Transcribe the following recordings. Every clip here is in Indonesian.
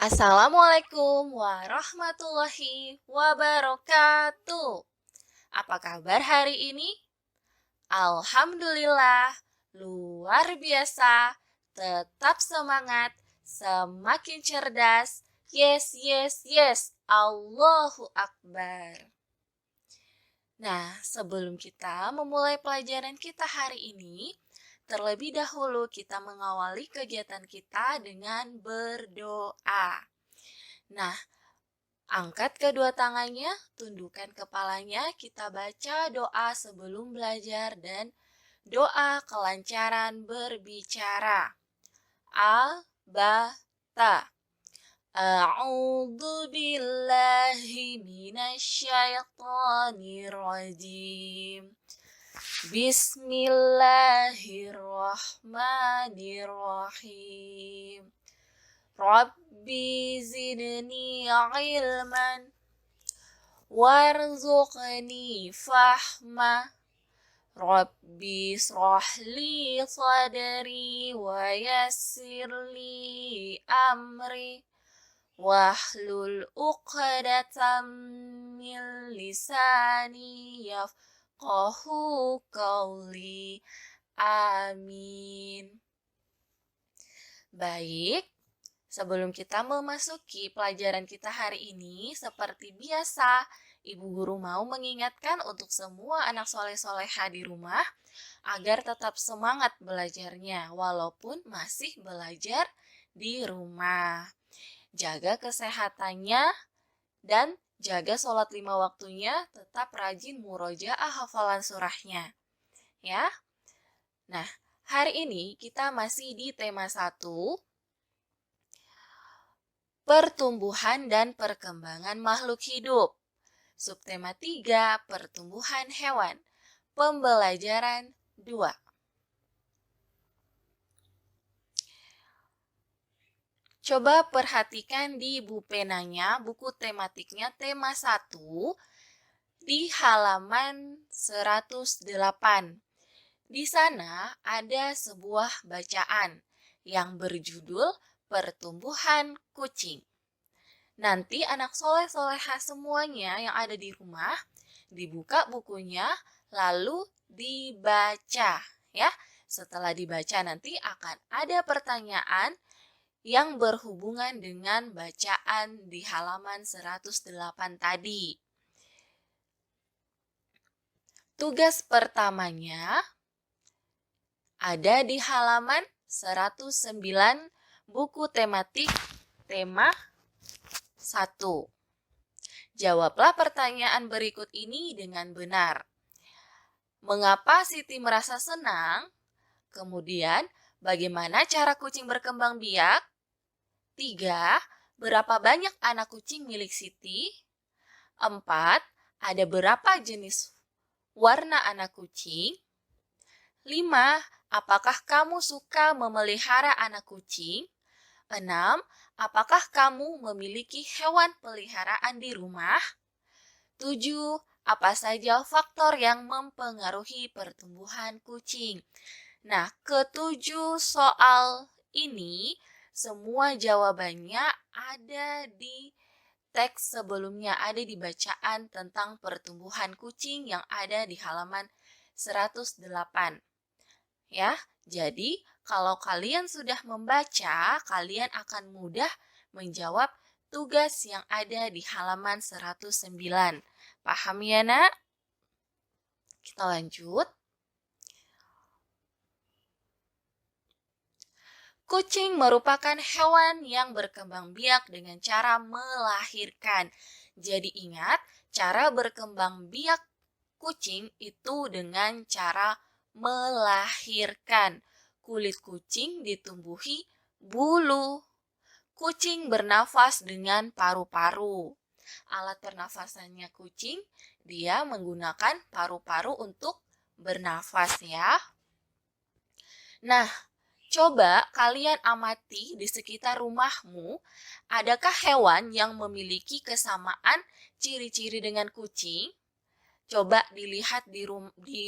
Assalamualaikum warahmatullahi wabarakatuh. Apa kabar hari ini? Alhamdulillah, luar biasa. Tetap semangat, semakin cerdas. Yes, yes, yes. Allahu Akbar. Nah, sebelum kita memulai pelajaran kita hari ini, terlebih dahulu kita mengawali kegiatan kita dengan berdoa. Nah, angkat kedua tangannya, tundukkan kepalanya, kita baca doa sebelum belajar dan doa kelancaran berbicara. A-ba-ta. A'udzu billahi minasyaitonir rajim. Bismillahirrahmanirrahim. Rabbi zidni ilman warzuqni fahma. Rabbi srahli sadri wa yassirli amri wahlul uqdatam min lisani yafqahu qawli. Amin. Baik, sebelum kita memasuki pelajaran kita hari ini, seperti biasa, Ibu Guru mau mengingatkan untuk semua anak soleh-soleha di rumah agar tetap semangat belajarnya walaupun masih belajar di rumah. Jaga kesehatannya dan jaga sholat 5 waktunya, tetap rajin murojaah hafalan surahnya. Ya. Nah, hari ini kita masih di tema 1, pertumbuhan dan perkembangan makhluk hidup. Subtema 3, pertumbuhan hewan. Pembelajaran 2. Coba perhatikan di bupenanya, buku tematiknya tema 1, di halaman 108. Di sana ada sebuah bacaan yang berjudul Pertumbuhan Kucing. Nanti anak soleh-soleha semuanya yang ada di rumah, dibuka bukunya, lalu dibaca. Ya, setelah dibaca nanti akan ada pertanyaan yang berhubungan dengan bacaan di halaman 108 tadi. Tugas pertamanya ada di halaman 109 buku tematik tema 1. Jawablah pertanyaan berikut ini dengan benar. Mengapa Siti merasa senang? Kemudian, bagaimana cara kucing berkembang biak? 3. Berapa banyak anak kucing milik Siti? 4. Ada berapa jenis warna anak kucing? 5. Apakah kamu suka memelihara anak kucing? 6. Apakah kamu memiliki hewan peliharaan di rumah? 7. Apa saja faktor yang mempengaruhi pertumbuhan kucing? Nah, ketujuh soal ini semua jawabannya ada di teks sebelumnya, ada di bacaan tentang pertumbuhan kucing yang ada di halaman 108. Ya, jadi kalau kalian sudah membaca, kalian akan mudah menjawab tugas yang ada di halaman 109. Paham ya, Nak? Kita lanjut. Kucing merupakan hewan yang berkembang biak dengan cara melahirkan. Jadi ingat, cara berkembang biak kucing itu dengan cara melahirkan. Kulit kucing ditumbuhi bulu. Kucing bernafas dengan paru-paru. Alat pernafasannya kucing, dia menggunakan paru-paru untuk bernafas ya. Nah, coba kalian amati di sekitar rumahmu, adakah hewan yang memiliki kesamaan ciri-ciri dengan kucing? Coba dilihat di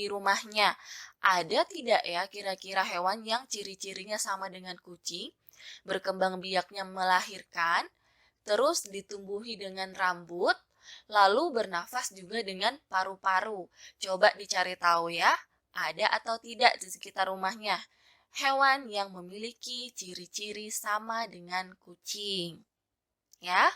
rumahnya, ada tidak ya kira-kira hewan yang ciri-cirinya sama dengan kucing? Berkembang biaknya melahirkan, terus ditumbuhi dengan rambut, lalu bernafas juga dengan paru-paru. Coba dicari tahu ya, ada atau tidak di sekitar rumahnya hewan yang memiliki ciri-ciri sama dengan kucing. Ya,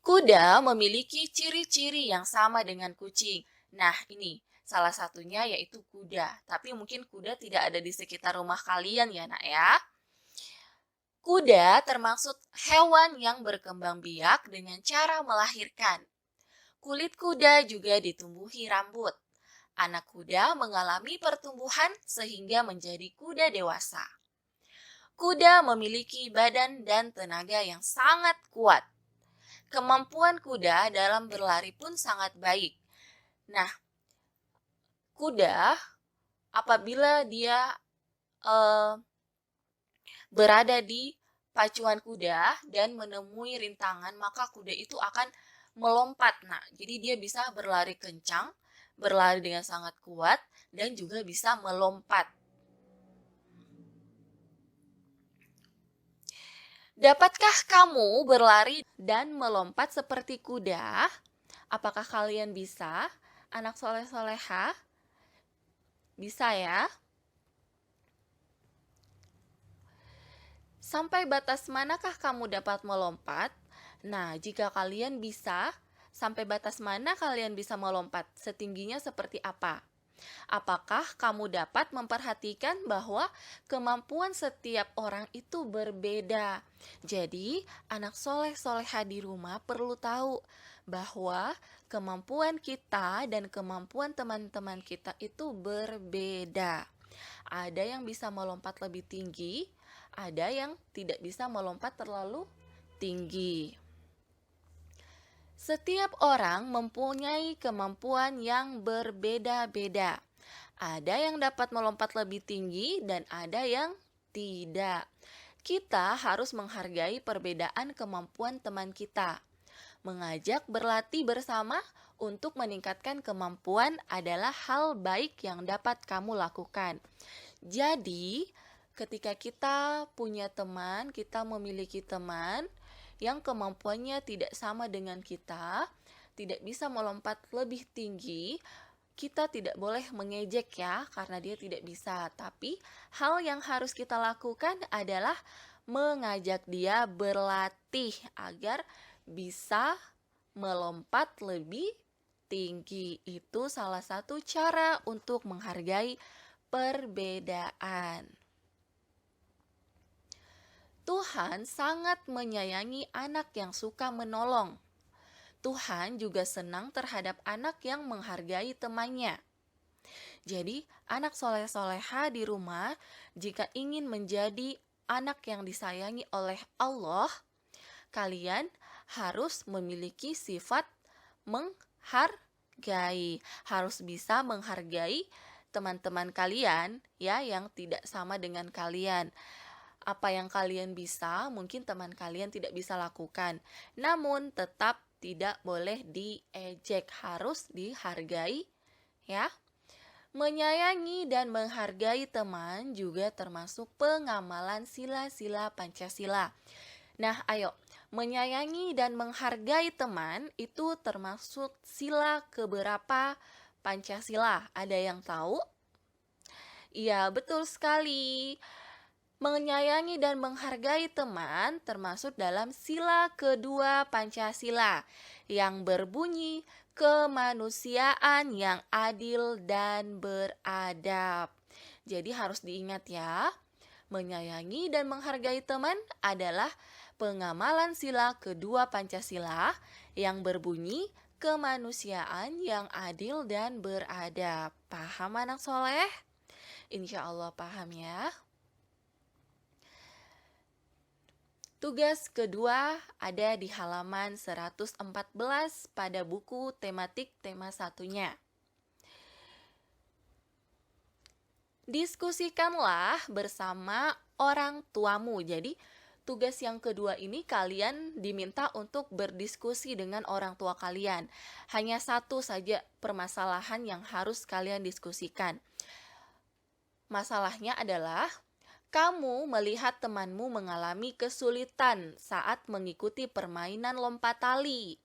kuda memiliki ciri-ciri yang sama dengan kucing. Nah, ini salah satunya yaitu kuda. Tapi mungkin kuda tidak ada di sekitar rumah kalian ya, Nak ya. Kuda termasuk hewan yang berkembang biak dengan cara melahirkan. Kulit kuda juga ditumbuhi rambut. Anak kuda mengalami pertumbuhan sehingga menjadi kuda dewasa. Kuda memiliki badan dan tenaga yang sangat kuat. Kemampuan kuda dalam berlari pun sangat baik. Nah, kuda apabila dia eh, berada di pacuan kuda dan menemui rintangan, maka kuda itu akan melompat. Nah, jadi dia bisa berlari kencang, berlari dengan sangat kuat, dan juga bisa melompat. Dapatkah kamu berlari dan melompat seperti kuda? Apakah kalian bisa? Anak soleh-soleha? Bisa ya? Sampai batas manakah kamu dapat melompat? Nah, jika kalian bisa, sampai batas mana kalian bisa melompat? Setingginya seperti apa? Apakah kamu dapat memperhatikan bahwa kemampuan setiap orang itu berbeda? Jadi, anak soleh-soleha di rumah perlu tahu bahwa kemampuan kita dan kemampuan teman-teman kita itu berbeda. Ada yang bisa melompat lebih tinggi, ada yang tidak bisa melompat terlalu tinggi. Setiap orang mempunyai kemampuan yang berbeda-beda. Ada yang dapat melompat lebih tinggi dan ada yang tidak. Kita harus menghargai perbedaan kemampuan teman kita. Mengajak berlatih bersama untuk meningkatkan kemampuan adalah hal baik yang dapat kamu lakukan. Jadi, ketika kita punya teman, kita memiliki teman yang kemampuannya tidak sama dengan kita, tidak bisa melompat lebih tinggi, kita tidak boleh mengejek ya, karena dia tidak bisa. Tapi hal yang harus kita lakukan adalah mengajak dia berlatih agar bisa melompat lebih tinggi. Itu salah satu cara untuk menghargai perbedaan. Tuhan sangat menyayangi anak yang suka menolong. Tuhan juga senang terhadap anak yang menghargai temannya. Jadi, anak soleh-soleha di rumah, jika ingin menjadi anak yang disayangi oleh Allah, kalian harus memiliki sifat menghargai. Harus bisa menghargai teman-teman kalian ya yang tidak sama dengan kalian. Apa yang kalian bisa, mungkin teman kalian tidak bisa lakukan. Namun tetap tidak boleh diejek, harus dihargai ya. Menyayangi dan menghargai teman juga termasuk pengamalan sila-sila Pancasila. Nah, ayo, menyayangi dan menghargai teman itu termasuk sila keberapa Pancasila? Ada yang tahu? Iya, betul sekali. Menyayangi dan menghargai teman termasuk dalam sila kedua Pancasila yang berbunyi kemanusiaan yang adil dan beradab. Jadi harus diingat ya, menyayangi dan menghargai teman adalah pengamalan sila kedua Pancasila yang berbunyi kemanusiaan yang adil dan beradab. Paham anak soleh? Insya Allah paham ya. Tugas kedua ada di halaman 114 pada buku tematik tema satunya. Diskusikanlah bersama orang tuamu. Jadi, tugas yang kedua ini kalian diminta untuk berdiskusi dengan orang tua kalian. Hanya satu saja permasalahan yang harus kalian diskusikan. Masalahnya adalah kamu melihat temanmu mengalami kesulitan saat mengikuti permainan lompat tali.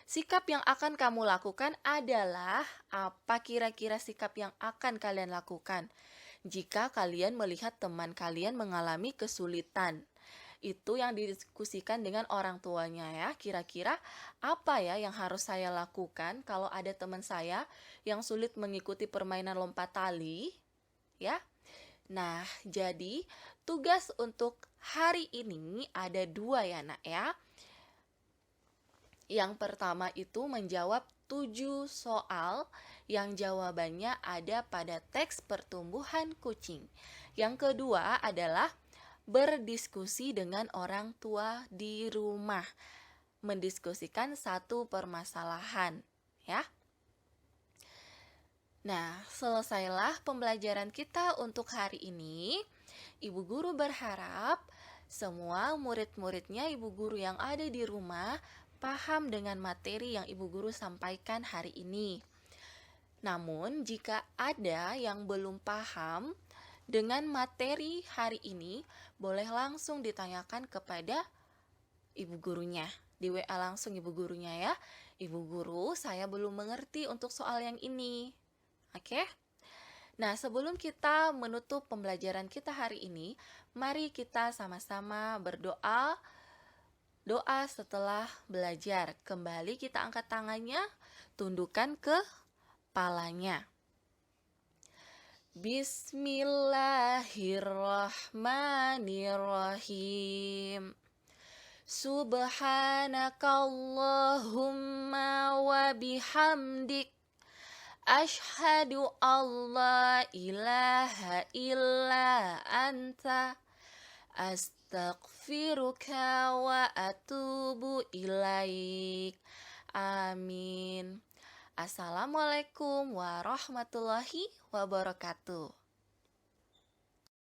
Sikap yang akan kamu lakukan adalah apa kira-kira sikap yang akan kalian lakukan jika kalian melihat teman kalian mengalami kesulitan? Itu yang didiskusikan dengan orang tuanya ya. Kira-kira apa ya yang harus saya lakukan kalau ada teman saya yang sulit mengikuti permainan lompat tali? Ya. Nah, jadi tugas untuk hari ini ada 2 ya nak ya. Yang pertama itu menjawab 7 soal yang jawabannya ada pada teks pertumbuhan kucing. Yang kedua adalah berdiskusi dengan orang tua di rumah. Mendiskusikan satu permasalahan, ya. Nah, selesailah pembelajaran kita untuk hari ini. Ibu guru berharap semua murid-muridnya ibu guru yang ada di rumah paham dengan materi yang ibu guru sampaikan hari ini. Namun, jika ada yang belum paham dengan materi hari ini, boleh langsung ditanyakan kepada ibu gurunya. Di WA langsung ibu gurunya ya. Ibu guru, saya belum mengerti untuk soal yang ini. Oke? Nah, sebelum kita menutup pembelajaran kita hari ini, mari kita sama-sama berdoa. Doa setelah belajar. Kembali kita angkat tangannya, tundukkan ke kepalanya. Bismillahirrahmanirrahim. Subhanakallahumma wa bihamdik. Ashhadu alla ilaha illa anta. Astaghfiruka wa atubu ilaik. Amin. Assalamualaikum warahmatullahi wabarakatuh.